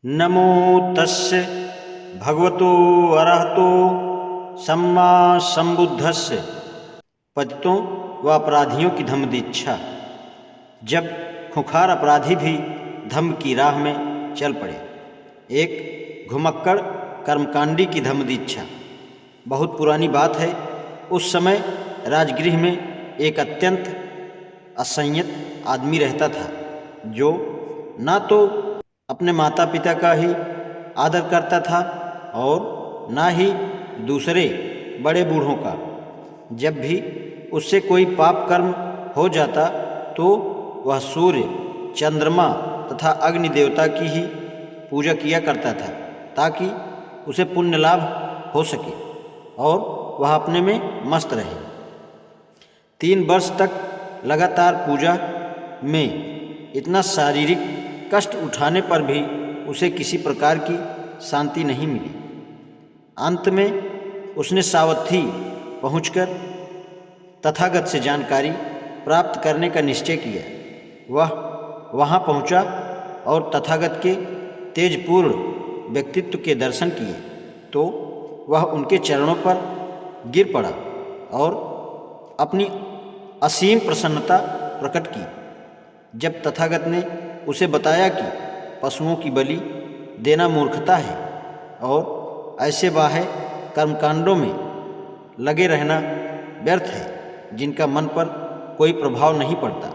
नमो तस्य भगवतो अरहतो सम्मा संबुद्धस्य। पतितों व अपराधियों की धम्म दीक्षा। जब खुंखार अपराधी भी धम्म की राह में चल पड़े। एक घुमक्कड़ कर्मकांडी की धम्म दीक्षा। बहुत पुरानी बात है। उस समय राजगृह में एक अत्यंत असंयत आदमी रहता था, जो ना तो अपने माता पिता का ही आदर करता था और ना ही दूसरे बड़े बूढ़ों का। जब भी उससे कोई पाप कर्म हो जाता तो वह सूर्य, चंद्रमा तथा अग्नि देवता की ही पूजा किया करता था, ताकि उसे पुण्य लाभ हो सके और वह अपने में मस्त रहे। 3 वर्ष तक लगातार पूजा में इतना शारीरिक कष्ट उठाने पर भी उसे किसी प्रकार की शांति नहीं मिली। अंत में उसने सावथी पहुंचकर तथागत से जानकारी प्राप्त करने का निश्चय किया। वह वहां पहुंचा और तथागत के तेजपूर्ण व्यक्तित्व के दर्शन किए तो वह उनके चरणों पर गिर पड़ा और अपनी असीम प्रसन्नता प्रकट की। जब तथागत ने उसे बताया कि पशुओं की बलि देना मूर्खता है और ऐसे बाह्य कर्मकांडों में लगे रहना व्यर्थ है जिनका मन पर कोई प्रभाव नहीं पड़ता,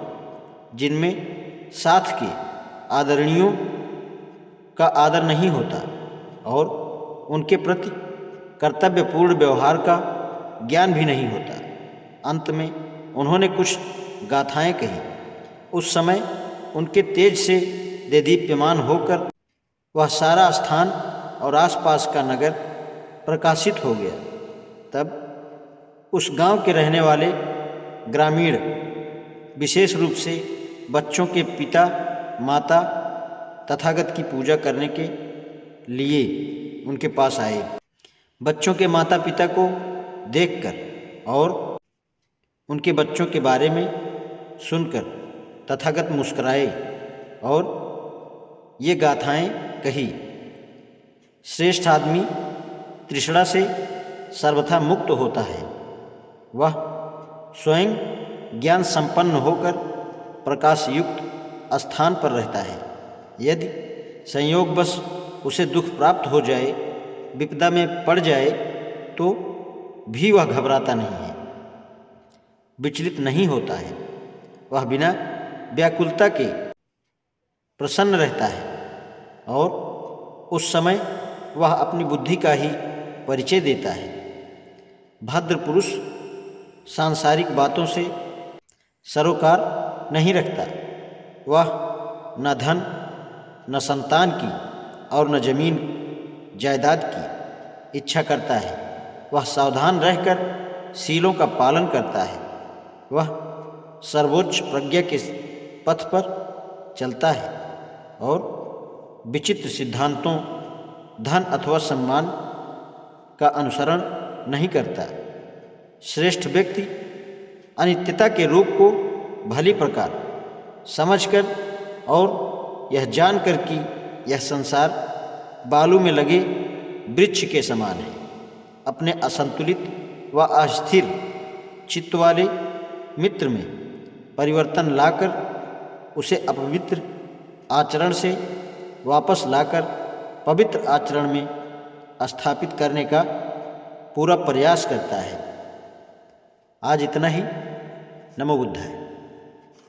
जिनमें साथ के आदरणीयों का आदर नहीं होता और उनके प्रति कर्तव्यपूर्ण व्यवहार का ज्ञान भी नहीं होता। अंत में उन्होंने कुछ गाथाएं कही। उस समय उनके तेज से देदीप्यमान होकर वह सारा स्थान और आसपास का नगर प्रकाशित हो गया। तब उस गांव के रहने वाले ग्रामीण, विशेष रूप से बच्चों के पिता माता, तथागत की पूजा करने के लिए उनके पास आए। बच्चों के माता पिता को देखकर और उनके बच्चों के बारे में सुनकर तथागत मुस्कुराए और ये गाथाएं कही। श्रेष्ठ आदमी तृष्णा से सर्वथा मुक्त होता है। वह स्वयं ज्ञान संपन्न होकर प्रकाश युक्त स्थान पर रहता है। यदि संयोगवश उसे दुख प्राप्त हो जाए, विपदा में पड़ जाए, तो भी वह घबराता नहीं है, विचलित नहीं होता है। वह बिना व्याकुलता के प्रसन्न रहता है और उस समय वह अपनी बुद्धि का ही परिचय देता है। भद्र पुरुष सांसारिक बातों से सरोकार नहीं रखता। वह न धन, न संतान की और न जमीन जायदाद की इच्छा करता है। वह सावधान रहकर सीलों का पालन करता है। वह सर्वोच्च प्रज्ञा के पथ पर चलता है और विचित्र सिद्धांतों, धन अथवा सम्मान का अनुसरण नहीं करता। श्रेष्ठ व्यक्ति अनित्यता के रूप को भली प्रकार समझकर और यह जानकर कि यह संसार बालू में लगे वृक्ष के समान है, अपने असंतुलित व अस्थिर चित्त वाले मित्र में परिवर्तन लाकर उसे अपवित्र आचरण से वापस लाकर पवित्र आचरण में स्थापित करने का पूरा प्रयास करता है। आज इतना ही। नमो बुद्धाय।